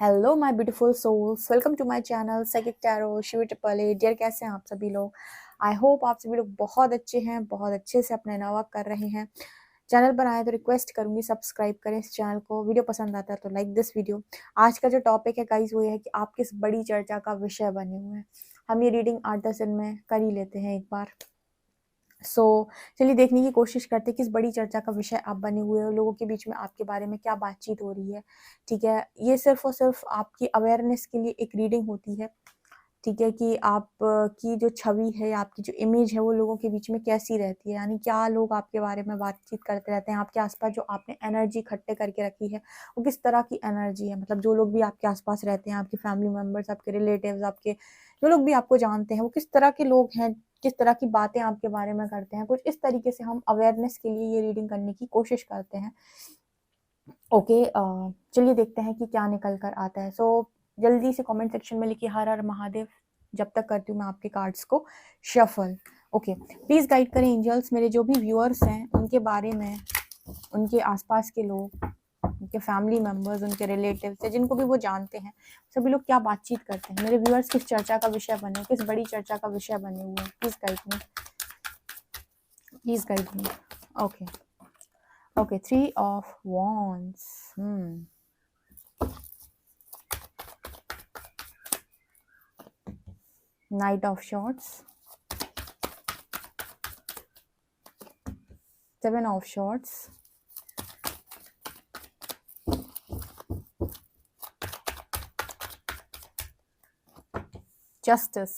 Hello my beautiful souls, welcome to my channel psychic tarot Shiv triple A. Dear, कैसे हैं आप सभी लोग? आई होप आप सभी लोग बहुत अच्छे हैं, बहुत अच्छे से अपना वर्क कर रहे हैं। चैनल पर आए तो रिक्वेस्ट करूंगी सब्सक्राइब करें इस चैनल को। वीडियो पसंद आता है तो लाइक दिस वीडियो। आज का जो टॉपिक है गाइस वो ये है कि आप किस बड़ी चर्चा का विषय बने हुए हैं। हम ये रीडिंग 8-10 दिन में कर ही लेते हैं एक बार। चलिए देखने की कोशिश करते हैं किस बड़ी चर्चा का विषय आप बने हुए हो, लोगों के बीच में आपके बारे में क्या बातचीत हो रही है। ठीक है, ये सिर्फ और सिर्फ आपकी अवेयरनेस के लिए एक रीडिंग होती है। ठीक है, कि आप की जो छवि है या आपकी जो इमेज है वो लोगों के बीच में कैसी रहती है, यानी क्या लोग आपके बारे में बातचीत करते रहते हैं। आपके आसपास जो आपने एनर्जी इकट्ठे करके रखी है वो किस तरह की एनर्जी है, मतलब जो लोग भी आपके आसपास रहते हैं, आपके फैमिली मेम्बर्स, आपके रिलेटिव्स, आपके जो लोग भी आपको जानते हैं वो किस तरह के लोग हैं, किस तरह की बातें आपके बारे में करते हैं। कुछ इस तरीके से हम अवेयरनेस के लिए ये रीडिंग करने की कोशिश करते हैं। ओके, चलिए देखते हैं कि क्या निकल कर आता है। जल्दी से कमेंट सेक्शन में लिखिए हर हर महादेव। जब तक करती हूँ मैं आपके कार्ड्स को शफल। ओके, प्लीज़ गाइड करें एंजल्स, मेरे जो भी व्यूअर्स हैं उनके बारे में, उनके आसपास के लोग, उनके फैमिली मेम्बर्स, उनके रिलेटिव्स या जिनको भी वो जानते हैं, सभी लोग क्या बातचीत करते हैं। मेरे व्यूअर्स किस चर्चा का विषय बने, किस बड़ी चर्चा का विषय बने हुए हैं। Please guide me, please guide me. Okay okay, 3 of Wands. Knight of Swords, 7 of Swords, Justice,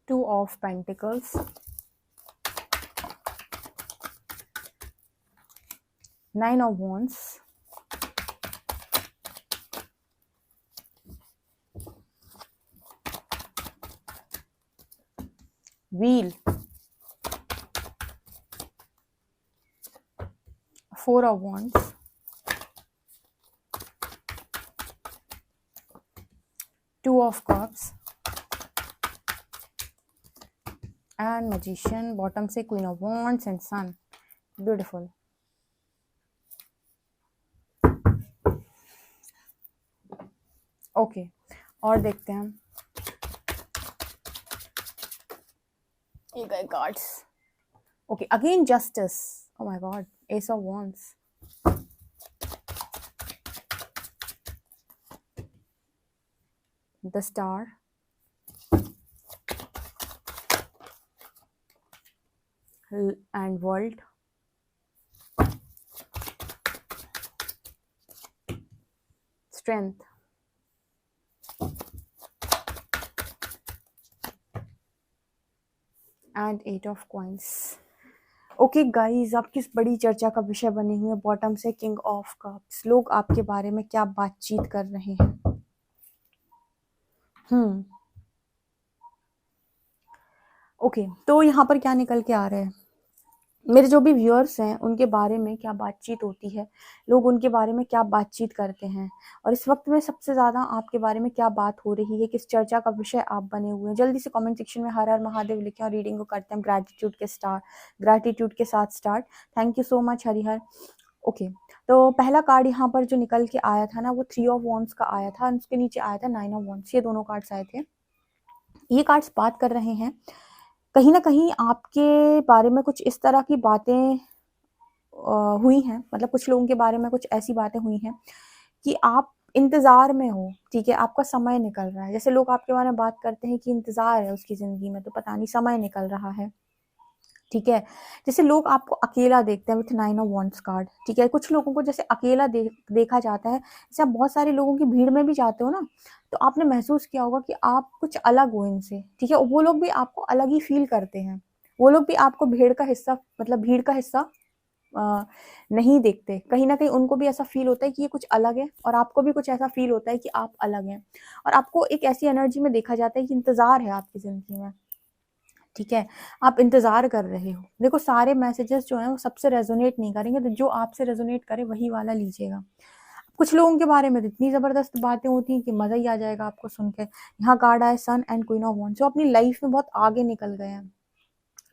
2 of Pentacles, 9 of Wands, Wheel, 4 of Wands, 2 of Cups and Magician. Bottom से Queen of Wands and Sun. Beautiful. Okay, और देखते हैं हम ये गए cards. Okay, again justice. Oh my God, S of wands, the star, and world, strength, and 8 of coins. Okay guys, आप किस बड़ी चर्चा का विषय बने हुए हैं। बॉटम से किंग ऑफ कप्स, लोग आपके बारे में क्या बातचीत कर रहे हैं। ओके, तो यहाँ पर क्या निकल के आ रहा है, मेरे जो भी व्यूअर्स हैं उनके बारे में क्या बातचीत होती है, लोग उनके बारे में क्या बातचीत करते हैं, और इस वक्त में सबसे ज़्यादा आपके बारे में क्या बात हो रही है, किस चर्चा का विषय आप बने हुए हैं। जल्दी से कमेंट सेक्शन में हर हर महादेव लिखें और रीडिंग को करते हैं ग्रैटिट्यूड के साथ start. Thank you so much Harihar. Okay, तो पहला कार्ड यहाँ पर जो निकल के आया था ना वो 3 ऑफ वॉन्ड्स का आया था, उसके नीचे आया था 9 ऑफ वॉन्ड्स। ये दोनों कार्ड्स आए थे। ये कार्ड्स बात कर रहे हैं कहीं ना कहीं आपके बारे में कुछ इस तरह की बातें हुई हैं, मतलब कुछ लोगों के बारे में कुछ ऐसी बातें हुई हैं कि आप इंतज़ार में हो। ठीक है, आपका समय निकल रहा है। जैसे लोग आपके बारे में बात करते हैं कि इंतज़ार है उसकी ज़िंदगी में, तो पता नहीं समय निकल रहा है। ठीक है, जैसे लोग आपको अकेला देखते हैं विथ 9 ऑफ वॉन्ड्स कार्ड। ठीक है, कुछ लोगों को जैसे अकेला देखा जाता है। जैसे आप बहुत सारे लोगों की भीड़ में भी जाते हो ना, तो आपने महसूस किया होगा कि आप कुछ अलग हो इनसे। ठीक है, वो लोग भी आपको अलग ही फील करते हैं। वो लोग भी आपको भीड़ का हिस्सा, मतलब भीड़ का हिस्सा नहीं देखते। कहीं ना कहीं उनको भी ऐसा फील होता है कि ये कुछ अलग है, और आपको भी कुछ ऐसा फील होता है कि आप अलग हैं, और आपको एक ऐसी एनर्जी में देखा जाता है कि इंतज़ार है आपकी ज़िंदगी में। ठीक है, आप इंतज़ार कर रहे हो। देखो, सारे मैसेजेस जो हैं वो सबसे रेजोनेट नहीं करेंगे, तो जो आपसे रेजोनेट करे वही वाला लीजिएगा। कुछ लोगों के बारे में इतनी ज़बरदस्त बातें होती हैं कि मज़ा ही आ जाएगा आपको सुन के। यहाँ कार्ड आए सन एंड क्वीन ऑफ वॉन्ड्स, जो अपनी लाइफ में बहुत आगे निकल गए हैं।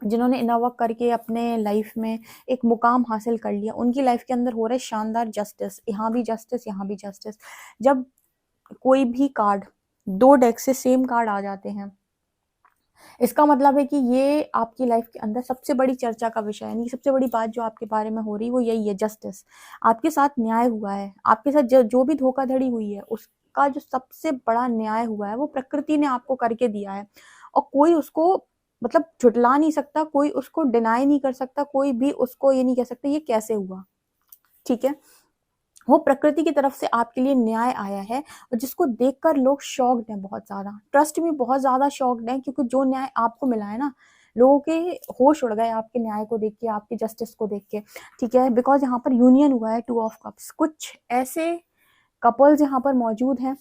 जिन्होंने इनर वर्क करके अपने लाइफ में एक मुकाम हासिल कर लिया, उनकी लाइफ के अंदर हो रहा है शानदार जस्टिस, यहाँ भी जस्टिस, यहाँ भी जस्टिस। जब कोई भी कार्ड, 2 डेक से सेम कार्ड आ जाते हैं, इसका मतलब है कि ये आपकी लाइफ के अंदर सबसे बड़ी चर्चा का विषय है, यानी सबसे बड़ी बात जो आपके बारे में हो रही है वो यही है, जस्टिस। आपके साथ न्याय हुआ है, आपके साथ जो भी धोखाधड़ी हुई है उसका जो सबसे बड़ा न्याय हुआ है वो प्रकृति ने आपको करके दिया है, और कोई उसको मतलब झुटला नहीं सकता, कोई उसको डिनाई नहीं कर सकता, कोई भी उसको ये नहीं कह सकता ये कैसे हुआ। ठीक है, वो प्रकृति की तरफ से आपके लिए न्याय आया है, और जिसको देखकर लोग शॉक्ड हैं, बहुत ज्यादा, ट्रस्ट में बहुत ज्यादा शॉक्ड हैं, क्योंकि जो न्याय आपको मिला है ना, लोगों के होश उड़ गए आपके न्याय को देख के, आपके जस्टिस को देख के। ठीक है, बिकॉज यहाँ पर यूनियन हुआ है 2 ऑफ कप्स। कुछ ऐसे कपल्स यहाँ पर मौजूद हैं,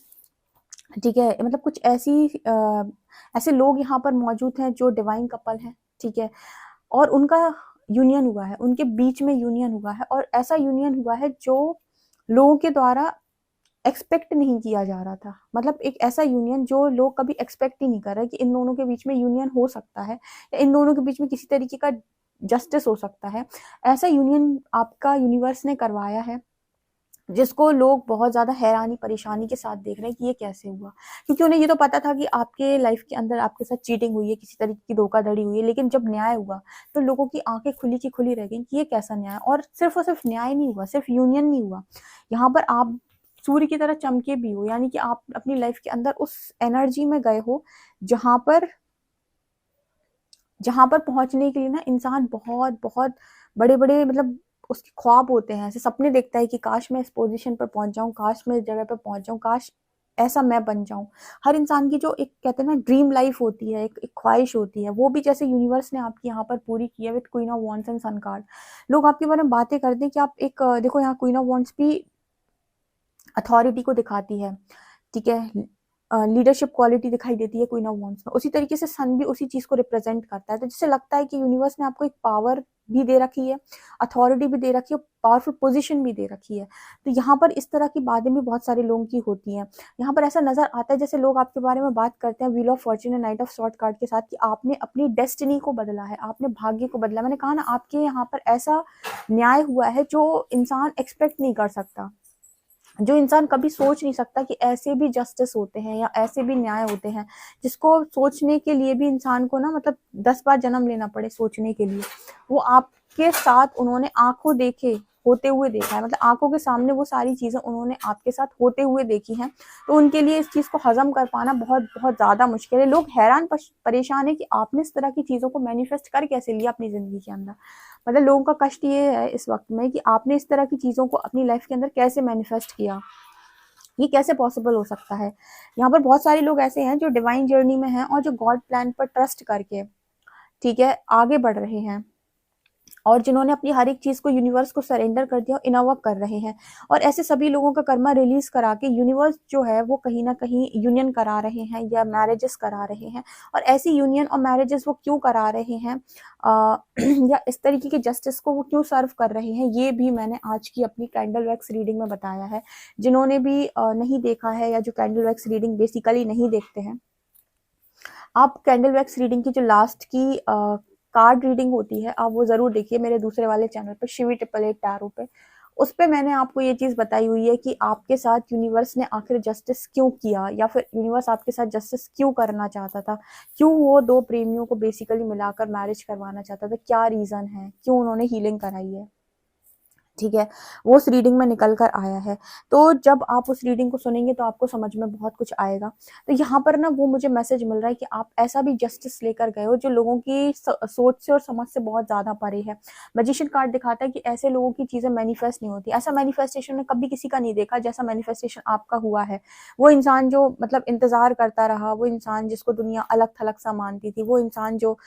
ठीक है, मतलब कुछ ऐसे लोग यहाँ पर मौजूद हैं जो डिवाइन कपल हैं। ठीक है, और उनका यूनियन हुआ है, उनके बीच में यूनियन हुआ है, और ऐसा यूनियन हुआ है जो लोगों के द्वारा एक्सपेक्ट नहीं किया जा रहा था। मतलब एक ऐसा यूनियन जो लोग कभी एक्सपेक्ट ही नहीं कर रहे कि इन दोनों के बीच में यूनियन हो सकता है, या इन दोनों के बीच में किसी तरीके का जस्टिस हो सकता है। ऐसा यूनियन आपका यूनिवर्स ने करवाया है, जिसको लोग बहुत ज्यादा हैरानी परेशानी के साथ देख रहे हैं कि ये कैसे हुआ, क्योंकि उन्हें ये तो पता था कि आपके लाइफ के अंदर आपके साथ चीटिंग हुई है, किसी तरीके की धोखाधड़ी हुई है, लेकिन जब न्याय हुआ तो लोगों की आंखें खुली की खुली रह गई कि ये कैसा न्याय। और सिर्फ न्याय नहीं हुआ, सिर्फ यूनियन नहीं हुआ, यहाँ पर आप सूर्य की तरह चमके भी हो, यानी कि आप अपनी लाइफ के अंदर उस एनर्जी में गए हो जहां पर पहुंचने के लिए ना इंसान बहुत बहुत बड़े बड़े मतलब उसके ख्वाब होते हैं, ऐसे सपने देखता है कि काश मैं इस पोजीशन पर पहुंच जाऊं, काश मैं इस जगह पर पहुंच जाऊं, काश ऐसा मैं बन जाऊं। हर इंसान की जो एक कहते हैं ना ड्रीम लाइफ होती है, एक ख्वाहिश होती है, वो भी जैसे यूनिवर्स ने आपकी यहाँ पर पूरी की है with queen of wands and sun card. लोग आपके बारे में बातें करते हैं कि आप एक देखो, यहाँ क्वीन ऑफ वॉन्ड्स भी अथॉरिटी को दिखाती है। ठीक है, लीडरशिप क्वालिटी दिखाई देती है क्वीन ऑफ वॉन्ड्स में, उसी तरीके से सन भी उसी चीज को रिप्रेजेंट करता है। तो जिससे लगता है कि यूनिवर्स ने आपको एक पावर भी दे रखी है, अथॉरिटी भी दे रखी है, पावरफुल पोजीशन भी दे रखी है। तो यहाँ पर इस तरह की बातें भी बहुत सारे लोगों की होती हैं। यहाँ पर ऐसा नजर आता है जैसे लोग आपके बारे में बात करते हैं wheel of Fortune and night of sword card के साथ, कि आपने अपनी डेस्टिनी को बदला है, आपने भाग्य को बदला। मैंने कहा ना, आपके यहाँ पर ऐसा न्याय हुआ है जो इंसान एक्सपेक्ट नहीं कर सकता, जो इंसान कभी सोच नहीं सकता कि ऐसे भी जस्टिस होते हैं या ऐसे भी न्याय होते हैं, जिसको सोचने के लिए भी इंसान को ना मतलब 10 बार जन्म लेना पड़े सोचने के लिए, वो आपके साथ उन्होंने आंखों देखे होते हुए देखा है, मतलब आंखों के सामने वो सारी चीजें उन्होंने आपके साथ होते हुए देखी हैं। तो उनके लिए इस चीज को हजम कर पाना बहुत बहुत ज्यादा मुश्किल है। लोग हैरान परेशान है कि आपने इस तरह की चीजों को मैनिफेस्ट कर कैसे लिया अपनी जिंदगी के अंदर। मतलब लोगों का कष्ट ये है इस वक्त में कि आपने इस तरह की चीजों को अपनी लाइफ के अंदर कैसे मैनिफेस्ट किया, ये कैसे पॉसिबल हो सकता है। यहाँ पर बहुत सारे लोग ऐसे हैं जो डिवाइन जर्नी में हैं और जो गॉड प्लान पर ट्रस्ट करके, ठीक है, आगे बढ़ रहे हैं, और जिन्होंने अपनी हर एक चीज को यूनिवर्स को सरेंडर कर दिया और इनोवा कर रहे हैं। और ऐसे सभी लोगों का कर्मा रिलीज करा के यूनिवर्स जो है वो कहीं ना कहीं यूनियन करा रहे हैं या मैरिजेस करा रहे हैं। और ऐसी यूनियन और मैरिजेस वो क्यों करा रहे हैं, या इस तरीके के जस्टिस को वो क्यों सर्व कर रहे हैं, ये भी मैंने आज की अपनी कैंडल वैक्स रीडिंग में बताया है। जिन्होंने भी नहीं देखा है, या जो कैंडल वैक्स रीडिंग बेसिकली नहीं देखते हैं, आप कैंडल वैक्स रीडिंग की जो लास्ट की कार्ड रीडिंग होती है आप वो जरूर देखिए मेरे दूसरे वाले चैनल पे, शिवी ट्रिपल एट टैरो पे। उस पे मैंने आपको ये चीज बताई हुई है कि आपके साथ यूनिवर्स ने आखिर जस्टिस क्यों किया, या फिर यूनिवर्स आपके साथ जस्टिस क्यों करना चाहता था, क्यों वो 2 प्रेमियों को बेसिकली मिलाकर मैरिज करवाना चाहता था, क्या रीजन है, क्यों उन्होंने हीलिंग कराई है। ठीक है, वो उस रीडिंग में निकल कर आया है। तो जब आप उस रीडिंग को सुनेंगे तो आपको समझ में बहुत कुछ आएगा। तो यहाँ पर ना वो मुझे मैसेज मिल रहा है कि आप ऐसा भी जस्टिस लेकर गए हो जो लोगों की सोच से और समझ से बहुत ज्यादा परे है। मैजिशियन कार्ड दिखाता है कि ऐसे लोगों की चीजें मैनिफेस्ट नहीं होती, ऐसा मैनिफेस्टेशन ने कभी किसी का नहीं देखा जैसा मैनिफेस्टेशन आपका हुआ है। वो इंसान जो मतलब इंतजार करता रहा, वो इंसान जिसको दुनिया अलग थलग सा मानती थी, वो इंसान जो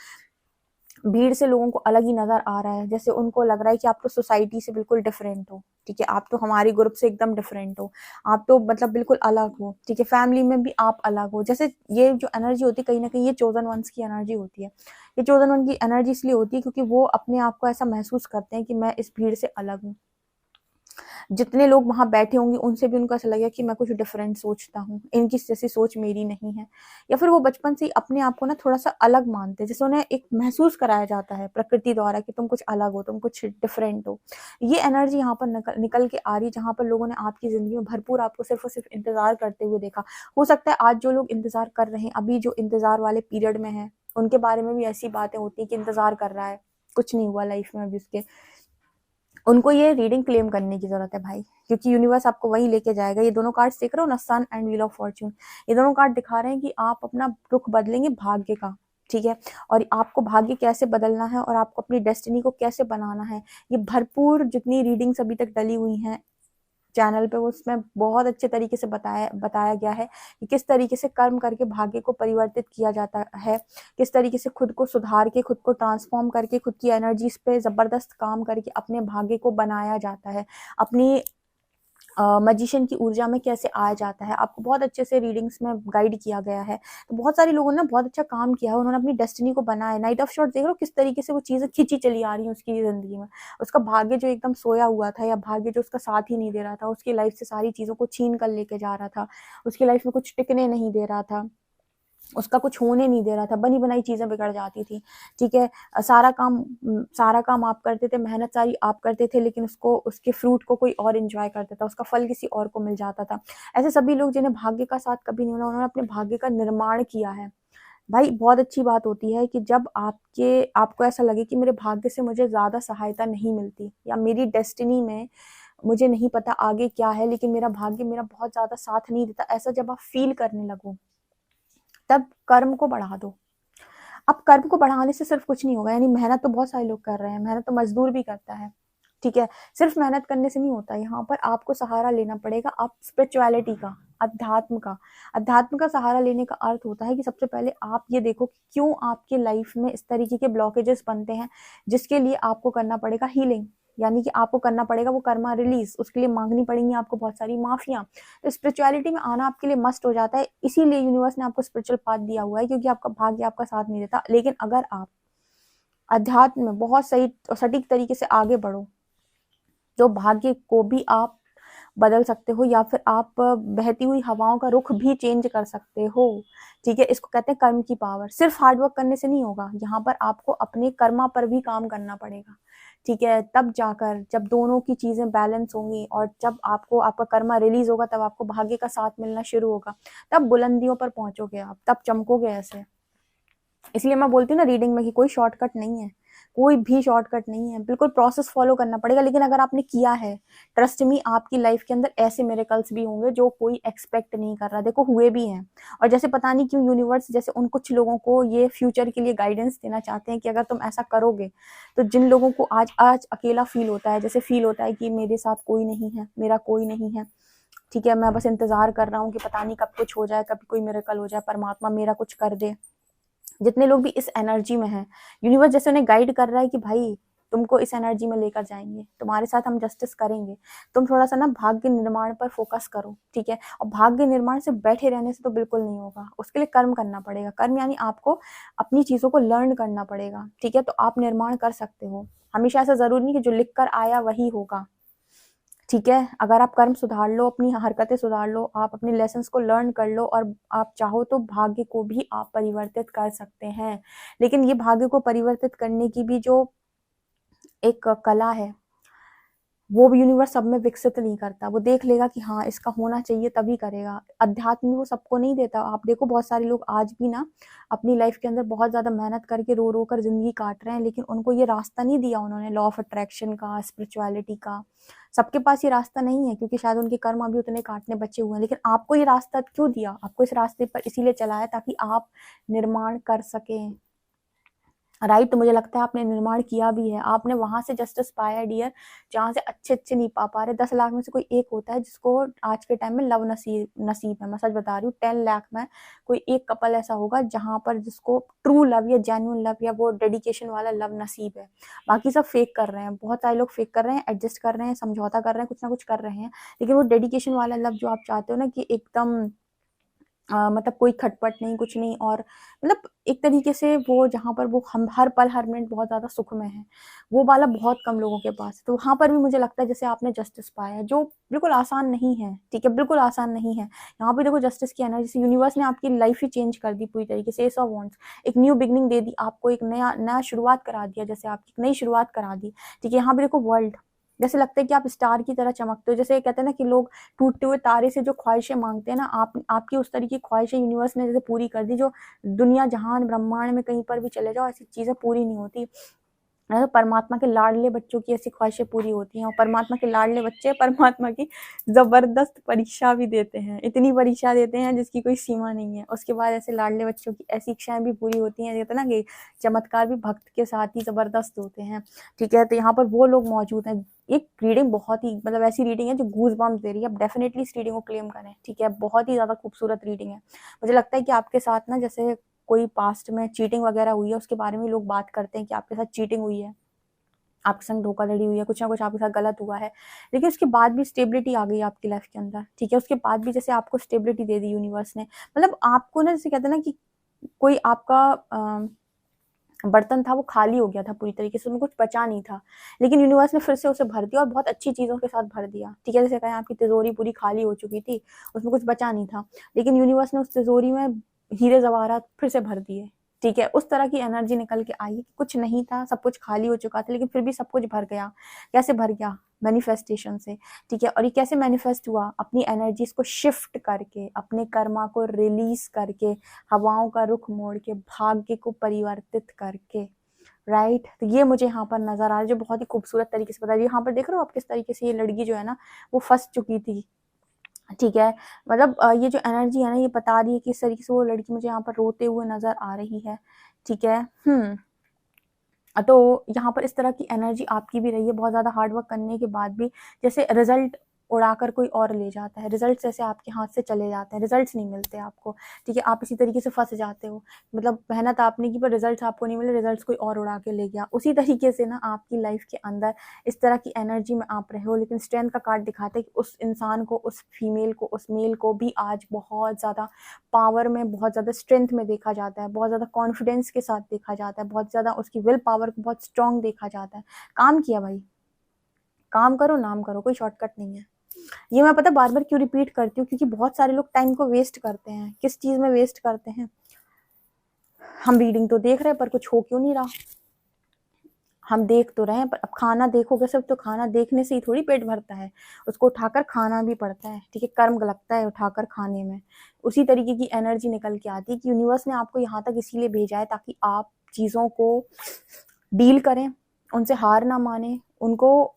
भीड़ से लोगों को अलग ही नजर आ रहा है, जैसे उनको लग रहा है कि आप तो सोसाइटी से बिल्कुल डिफरेंट हो। ठीक है, आप तो हमारे ग्रुप से एकदम डिफरेंट हो, आप तो मतलब बिल्कुल अलग हो। ठीक है, फैमिली में भी आप अलग हो। जैसे ये जो एनर्जी होती है कहीं ना कहीं ये चोजन वंस की एनर्जी होती है। ये चोजन वन की एनर्जी इसलिए होती है क्योंकि वो अपने आप को ऐसा महसूस करते हैं कि मैं इस भीड़ से अलग हूँ। जितने लोग वहाँ बैठे होंगे उनसे भी उनको ऐसा लगेगा कि मैं कुछ डिफरेंट सोचता हूँ, इनकी जैसी सोच मेरी नहीं है। या फिर वो बचपन से ही अपने आप को ना थोड़ा-सा अलग मानते हैं, जैसे उन्हें एक महसूस कराया जाता है प्रकृति द्वारा कि तुम कुछ अलग हो, तुम कुछ डिफरेंट हो। ये एनर्जी यहाँ पर निकल निकल के आ रही है, जहाँ पर लोगों ने आपकी ज़िंदगी में भरपूर आपको सिर्फ़ और सिर्फ़ इंतज़ार करते हुए देखा। हो सकता है आज जो लोग इंतज़ार कर रहे हैं, अभी जो इंतज़ार वाले पीरियड में हैं, उनके बारे में भी ऐसी बातें होती हैं कि इंतज़ार कर रहा है, कुछ नहीं हुआ लाइफ़ में अभी उसके। उनको ये रीडिंग क्लेम करने की ज़रूरत है भाई, क्योंकि यूनिवर्स आपको वहीं लेके जाएगा। ये दोनों कार्ड्स देख रहे हो ना, सन एंड व्हील ऑफ फॉर्च्यून, ये दोनों कार्ड दिखा रहे हैं कि आप अपना रुख बदलेंगे भाग्य का, ठीक है? और आपको भाग्य कैसे बदलना है और आपको अपनी डेस्टिनी को कैसे बनाना है, ये भरपूर जितनी रीडिंग्स अभी तक डली हुई हैं चैनल पे, उसमें बहुत अच्छे तरीके से बताया गया है कि किस तरीके से कर्म करके भाग्य को परिवर्तित किया जाता है, किस तरीके से खुद को सुधार के, खुद को ट्रांसफॉर्म करके, खुद की एनर्जीज पे ज़बरदस्त काम करके अपने भाग्य को बनाया जाता है, अपनी मैजिशियन की ऊर्जा में कैसे आया जाता है। आपको बहुत अच्छे से रीडिंग्स में गाइड किया गया है। तो बहुत सारे लोगों ने बहुत अच्छा काम किया है, उन्होंने अपनी डेस्टिनी को बनाया है। नाइट ऑफ शॉर्ट्स देख रहे हो किस तरीके से वो चीज़ें खींची चली आ रही हैं उसकी ज़िंदगी में। उसका भाग्य जो एकदम सोया हुआ था या भाग्य जो उसका साथ ही नहीं दे रहा था, उसकी लाइफ से सारी चीज़ों को छीन कर लेके जा रहा था, उसकी लाइफ में कुछ टिकने नहीं दे रहा था, उसका कुछ होने नहीं दे रहा था, बनी-बनाई चीज़ें बिगड़ जाती थी, ठीक है? सारा काम आप करते थे, मेहनत सारी आप करते थे, लेकिन उसको, उसके फ्रूट को कोई और एन्जॉय करता था, उसका फल किसी और को मिल जाता था। ऐसे सभी लोग जिन्हें भाग्य का साथ कभी नहीं मिला, उन्होंने अपने भाग्य का निर्माण किया है। भाई बहुत अच्छी बात होती है कि जब आपको ऐसा लगे कि मेरे भाग्य से मुझे ज़्यादा सहायता नहीं मिलती या मेरी डेस्टिनी में मुझे नहीं पता आगे क्या है, लेकिन मेरा भाग्य मेरा बहुत ज़्यादा साथ नहीं देता, ऐसा जब आप फ़ील करने लगो, तब कर्म को बढ़ा दो। अब कर्म को बढ़ाने से सिर्फ कुछ नहीं होगा, यानी मेहनत तो बहुत सारे लोग कर रहे हैं, मेहनत तो मजदूर भी करता है, ठीक है? सिर्फ मेहनत करने से नहीं होता, यहाँ पर आपको सहारा लेना पड़ेगा आप स्पिरिचुअलिटी का, अध्यात्म का। अध्यात्म का सहारा लेने का अर्थ होता है कि सबसे पहले आप ये देखो कि क्यों आपकी लाइफ में इस तरीके के ब्लॉकेजेस बनते हैं, जिसके लिए आपको करना पड़ेगा हीलिंग, यानी कि आपको करना पड़ेगा वो कर्मा रिलीज, उसके लिए मांगनी पड़ेंगी आपको बहुत सारी माफियां। तो स्पिरिचुअलिटी में आना आपके लिए मस्ट हो जाता है, इसीलिए यूनिवर्स ने आपको स्पिरिचुअल पाथ दिया हुआ है, क्योंकि आपका भाग्य आपका साथ नहीं देता। लेकिन अगर आप अध्यात्म में बहुत सही और सटीक तरीके से आगे बढ़ो, जो भाग्य को भी आप बदल सकते हो, या फिर आप बहती हुई हवाओं का रुख भी चेंज कर सकते हो, ठीक है? इसको कहते हैं कर्म की पावर। सिर्फ हार्ड वर्क करने से नहीं होगा, यहाँ पर आपको अपने कर्मा पर भी काम करना पड़ेगा, ठीक है? तब जाकर जब दोनों की चीजें बैलेंस होंगी और जब आपको आपका कर्मा रिलीज होगा, तब आपको भाग्य का साथ मिलना शुरू होगा, तब बुलंदियों पर पहुंचोगे आप, तब चमकोगे ऐसे। इसलिए मैं बोलती हूँ ना रीडिंग में कि कोई शॉर्टकट नहीं है, कोई भी शॉर्टकट नहीं है, बिल्कुल प्रोसेस फॉलो करना पड़ेगा। लेकिन अगर आपने किया है, ट्रस्ट मी, आपकी लाइफ के अंदर ऐसे मिरेकल्स भी होंगे जो कोई एक्सपेक्ट नहीं कर रहा। देखो हुए भी हैं। और जैसे पता नहीं क्यों यूनिवर्स जैसे उन कुछ लोगों को ये फ्यूचर के लिए गाइडेंस देना चाहते हैं कि अगर तुम ऐसा करोगे, तो जिन लोगों को आज आज अकेला फील होता है, जैसे फील होता है कि मेरे साथ कोई नहीं है, मेरा कोई नहीं है, ठीक है, मैं बस इंतजार कर रहा हूँ कि पता नहीं कब कुछ हो जाए, कभी कोई मिरेकल हो जाए, परमात्मा मेरा कुछ कर दे। जितने लोग भी इस एनर्जी में हैं, यूनिवर्स जैसे उन्हें गाइड कर रहा है कि भाई तुमको इस एनर्जी में लेकर जाएंगे, तुम्हारे साथ हम जस्टिस करेंगे, तुम थोड़ा सा ना भाग्य निर्माण पर फोकस करो, ठीक है? और भाग्य निर्माण से बैठे रहने से तो बिल्कुल नहीं होगा, उसके लिए कर्म करना पड़ेगा। कर्म यानी आपको अपनी चीजों को लर्न करना पड़ेगा, ठीक है? तो आप निर्माण कर सकते हो। हमेशा ऐसा जरूरी नहीं कि जो लिख कर आया वही होगा, ठीक है? अगर आप कर्म सुधार लो, अपनी हरकतें सुधार लो, आप अपने लेसन्स को लर्न कर लो, और आप चाहो तो भाग्य को भी आप परिवर्तित कर सकते हैं। लेकिन ये भाग्य को परिवर्तित करने की भी जो एक कला है, वो भी यूनिवर्स सब में विकसित नहीं करता। वो देख लेगा कि हाँ इसका होना चाहिए तभी करेगा। अध्यात्म वो सबको नहीं देता। आप देखो बहुत सारे लोग आज भी ना अपनी लाइफ के अंदर बहुत ज्यादा मेहनत करके रो रो कर जिंदगी काट रहे हैं, लेकिन उनको ये रास्ता नहीं दिया उन्होंने, लॉ ऑफ अट्रैक्शन का, स्पिरिचुअलिटी का। सबके पास ये रास्ता नहीं है, क्योंकि शायद उनके कर्म अभी उतने काटने बचे हुए हैं। लेकिन आपको ये रास्ता क्यों दिया? आपको इस रास्ते पर इसीलिए चलाया ताकि आप निर्माण कर सकें, राइट? तो मुझे लगता है आपने निर्माण किया भी है, आपने वहां से जस्टिस पाया डियर, जहां से अच्छे अच्छे नहीं पा रहे। 10 लाख में से कोई एक होता है जिसको आज के टाइम में लव नसीब है। मैं सच बता रही हूँ, 10 लाख में कोई एक कपल ऐसा होगा जहां पर जिसको ट्रू लव या जेन्युइन लव या वो डेडिकेशन वाला लव नसीब है। बाकी सब फेक कर रहे हैं, बहुत सारे लोग फेक कर रहे हैं, एडजस्ट कर रहे हैं, समझौता कर रहे हैं, कुछ ना कुछ कर रहे हैं। लेकिन वो डेडिकेशन वाला लव जो आप चाहते हो ना, कि एकदम मतलब कोई खटपट नहीं, कुछ नहीं, और मतलब एक तरीके से वो जहाँ पर वो हम हर पल हर मिनट बहुत ज़्यादा सुख में है, वो वाला बहुत कम लोगों के पास है। तो वहाँ पर भी मुझे लगता है जैसे आपने जस्टिस पाया है, जो बिल्कुल आसान नहीं है, ठीक है, बिल्कुल आसान नहीं है। यहाँ पे देखो जस्टिस की एनर्जी से यूनिवर्स ने आपकी लाइफ ही चेंज कर दी पूरी तरीके से, एस ऑफ वांड्स, एक न्यू बिगनिंग दे दी आपको, एक नया शुरुआत करा दिया, जैसे आपकी एक नई शुरुआत करा दी, ठीक है। यहाँ पे देखो वर्ल्ड, जैसे लगता है कि आप स्टार की तरह चमकते हो, जैसे कहते हैं ना कि लोग टूटते हुए तारे से जो ख्वाहिशें मांगते हैं ना, आपकी उस तरीके की ख्वाहिशें यूनिवर्स ने जैसे पूरी कर दी, जो दुनिया जहान ब्रह्मांड में कहीं पर भी चले जाओ ऐसी चीजें पूरी नहीं होती। तो परमात्मा के लाडले बच्चों की ऐसी ख्वाहिशें पूरी होती हैं, और परमात्मा के लाडले बच्चे परमात्मा की जबरदस्त परीक्षा भी देते हैं, इतनी परीक्षा देते हैं जिसकी कोई सीमा नहीं है। उसके बाद ऐसे लाडले बच्चों की ऐसी इच्छाएं भी पूरी होती हैं, कहते हैं ना कि चमत्कार भी भक्त के साथ ही जबरदस्त होते हैं, ठीक है। तो यहाँ पर वो लोग मौजूद हैं। एक रीडिंग बहुत ही मतलब ऐसी रीडिंग है जो गूज बम्स दे रही है, आप डेफिनेटली इस रीडिंग को क्लेम करें, ठीक है। बहुत ही ज्यादा खूबसूरत रीडिंग है। मुझे लगता है कि आपके साथ ना जैसे कोई पास्ट में चीटिंग वगैरह हुई है, उसके बारे में लोग बात करते हैं कि आपके साथ चीटिंग हुई है, आपके संग धोखाधड़ी हुई है, कुछ ना कुछ आपके साथ गलत हुआ है, लेकिन उसके बाद भी स्टेबिलिटी आ गई आपकी लाइफ के अंदर, ठीक है। उसके बाद भी जैसे आपको स्टेबिलिटी दे दी यूनिवर्स ने, मतलब आपको ना जैसे कहते हैं ना कि कोई आपका बर्तन था वो खाली हो गया था पूरी तरीके से, उसमें कुछ बचा नहीं था, लेकिन यूनिवर्स ने फिर से उसे भर दिया और बहुत अच्छी चीजों के साथ भर दिया, ठीक है। जैसे कहें आपकी तिजोरी पूरी खाली हो चुकी थी, उसमें कुछ बचा नहीं था, लेकिन यूनिवर्स ने उस तिजोरी में हीरे जवाहरात फिर से भर दिए, ठीक है। उस तरह की एनर्जी निकल के आई कि कुछ नहीं था, सब कुछ खाली हो चुका था, लेकिन फिर भी सब कुछ भर गया। कैसे भर गया? मैनिफेस्टेशन से, ठीक है। और ये कैसे मैनिफेस्ट हुआ? अपनी एनर्जीज को शिफ्ट करके, अपने कर्मा को रिलीज करके, हवाओं का रुख मोड़ के, भाग्य को परिवर्तित करके, राइट। तो ये मुझे यहाँ पर नजर आ रहा है, जो बहुत ही खूबसूरत तरीके से बता रही है। यहाँ पर देख रहे हो आप किस तरीके से ये लड़की जो है ना वो फंस चुकी थी, ठीक है। मतलब ये जो एनर्जी है ना ये बता रही है कि इस तरीके से वो लड़की मुझे यहाँ पर रोते हुए नजर आ रही है, ठीक है। तो यहाँ पर इस तरह की एनर्जी आपकी भी रही है, बहुत ज़्यादा हार्ड वर्क करने के बाद भी जैसे रिजल्ट उड़ाकर कोई और ले जाता है, रिजल्ट जैसे आपके हाथ से चले जाते हैं, रिजल्ट्स नहीं मिलते आपको, ठीक है। आप इसी तरीके से फंस जाते हो, मतलब मेहनत आपने की पर रिजल्ट्स आपको नहीं मिले, रिजल्ट्स कोई और उड़ा के ले गया। उसी तरीके से ना आपकी लाइफ के अंदर इस तरह की एनर्जी में आप रहे हो, लेकिन स्ट्रेंथ का कार्ड दिखाते हैं कि उस इंसान को, उस फीमेल को, उस मेल को भी आज बहुत ज़्यादा पावर में, बहुत ज़्यादा स्ट्रेंथ में देखा जाता है, बहुत ज़्यादा कॉन्फिडेंस के साथ देखा जाता है, बहुत ज़्यादा उसकी विल पावर को बहुत स्ट्रांग देखा जाता है। काम किया भाई, काम करो, नाम करो, कोई शॉर्टकट नहीं है। ये मैं पता बार बार क्यों रिपीट करती हूँ, क्योंकि बहुत सारे लोग टाइम को वेस्ट करते हैं। किस चीज में वेस्ट करते हैं? हम रीडिंग तो देख रहे हैं पर कुछ हो क्यों नहीं रहा। हम देख तो रहे हैं पर अब खाना देखोगे सिर्फ तो खाना देखने से ही थोड़ी पेट भरता है, उसको उठाकर खाना भी पड़ता है, ठीक है। कर्म लगता है उठाकर खाने में। उसी तरीके की एनर्जी निकल के आती है कि यूनिवर्स ने आपको यहाँ तक इसीलिए भेजा है ताकि आप चीजों को डील करें, उनसे हार ना माने, उनको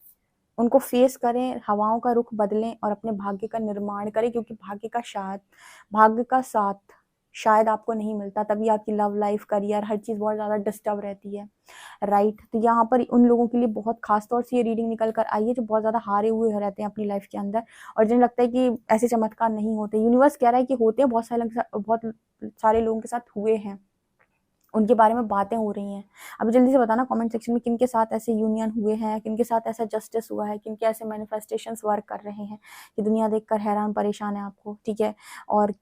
उनको फेस करें, हवाओं का रुख बदलें और अपने भाग्य का निर्माण करें, क्योंकि भाग्य का साथ शायद आपको नहीं मिलता, तभी आपकी लव लाइफ, करियर, हर चीज बहुत ज्यादा डिस्टर्ब रहती है, राइट। तो यहाँ पर उन लोगों के लिए बहुत खास तौर से ये रीडिंग निकल कर आई है जो बहुत ज्यादा हारे हुए रहते हैं अपनी लाइफ के अंदर, और जिन्हें लगता है कि ऐसे चमत्कार नहीं होते। यूनिवर्स कह रहा है कि होते हैं, बहुत सारे लोगों के साथ हुए हैं, उनके बारे में बातें हो रही हैं। अब जल्दी से बताना कमेंट सेक्शन में किन के साथ ऐसे यूनियन हुए हैं, किन के साथ ऐसा जस्टिस हुआ है, किन के ऐसे मैनिफेस्टेशंस वर्क कर रहे हैं कि दुनिया देखकर हैरान परेशान है आपको, ठीक है। और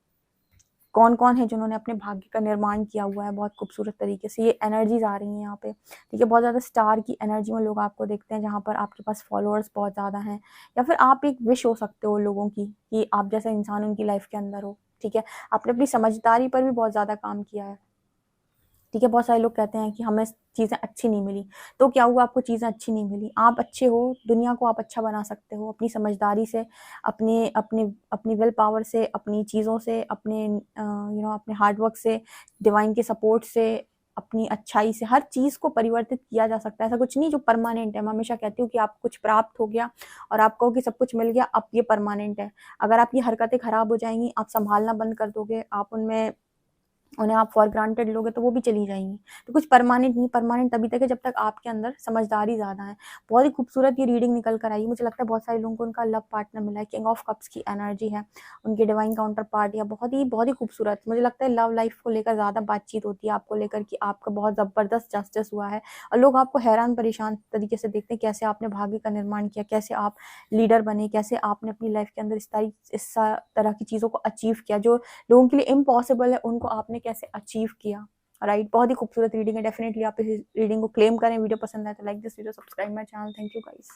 कौन कौन है जिन्होंने अपने भाग्य का निर्माण किया हुआ है बहुत खूबसूरत तरीके से। ये एनर्जीज आ रही हैं यहाँ पे, ठीक है। बहुत ज़्यादा स्टार की एनर्जी में लोग आपको देखते हैं, जहाँ पर आपके पास फॉलोअर्स बहुत ज़्यादा हैं, या फिर आप एक विश हो सकते हो लोगों की कि आप जैसा इंसान उनकी लाइफ के अंदर हो, ठीक है। आपने अपनी समझदारी पर भी बहुत ज़्यादा काम किया है, ठीक है। बहुत सारे लोग कहते हैं कि हमें चीज़ें अच्छी नहीं मिली, तो क्या हुआ? आपको चीज़ें अच्छी नहीं मिली, आप अच्छे हो, दुनिया को आप अच्छा बना सकते हो अपनी समझदारी से, अपने अपने अपनी विल पावर से, अपनी चीज़ों से, अपने अपने हार्डवर्क से, डिवाइन के सपोर्ट से, अपनी अच्छाई से हर चीज़ को परिवर्तित किया जा सकता है। ऐसा कुछ नहीं जो परमानेंट है। मैं हमेशा कहती हूँ कि आपको कुछ प्राप्त हो गया और आप कहो कि सब कुछ मिल गया, अब ये परमानेंट है। अगर आपकी हरकतें खराब हो जाएंगी, आप संभालना बंद कर दोगे, आप उनमें उन्हें आप फॉर ग्रांटेड लोगे तो वो भी चली जाएंगी। तो कुछ परमानेंट नहीं, परमानेंट तभी तक है जब तक आपके अंदर समझदारी ज़्यादा है। बहुत ही खूबसूरत ये रीडिंग निकल कर आई। मुझे लगता है बहुत सारे लोगों को उनका लव पार्टनर मिला है, किंग ऑफ कप्स की एनर्जी है, उनके डिवाइन काउंटर पार्ट, या बहुत ही खूबसूरत। मुझे लगता है लव लाइफ को लेकर ज़्यादा बातचीत होती है आपको लेकर कि आपका बहुत ज़बरदस्त जस्टिस हुआ है और लोग आपको हैरान परेशान तरीके से देखते हैं, कैसे आपने भाग्य का निर्माण किया, कैसे आप लीडर बने, कैसे आपने अपनी लाइफ के अंदर इस तरह की चीज़ों को अचीव किया जो लोगों के लिए इम्पॉसिबल है, उनको आपने कैसे अचीव किया। राइट, बहुत ही खूबसूरत रीडिंग है। डेफिनेटली आप इस रीडिंग को क्लेम करें। वीडियो पसंद आए तो like this video, subscribe my channel. Thank you guys.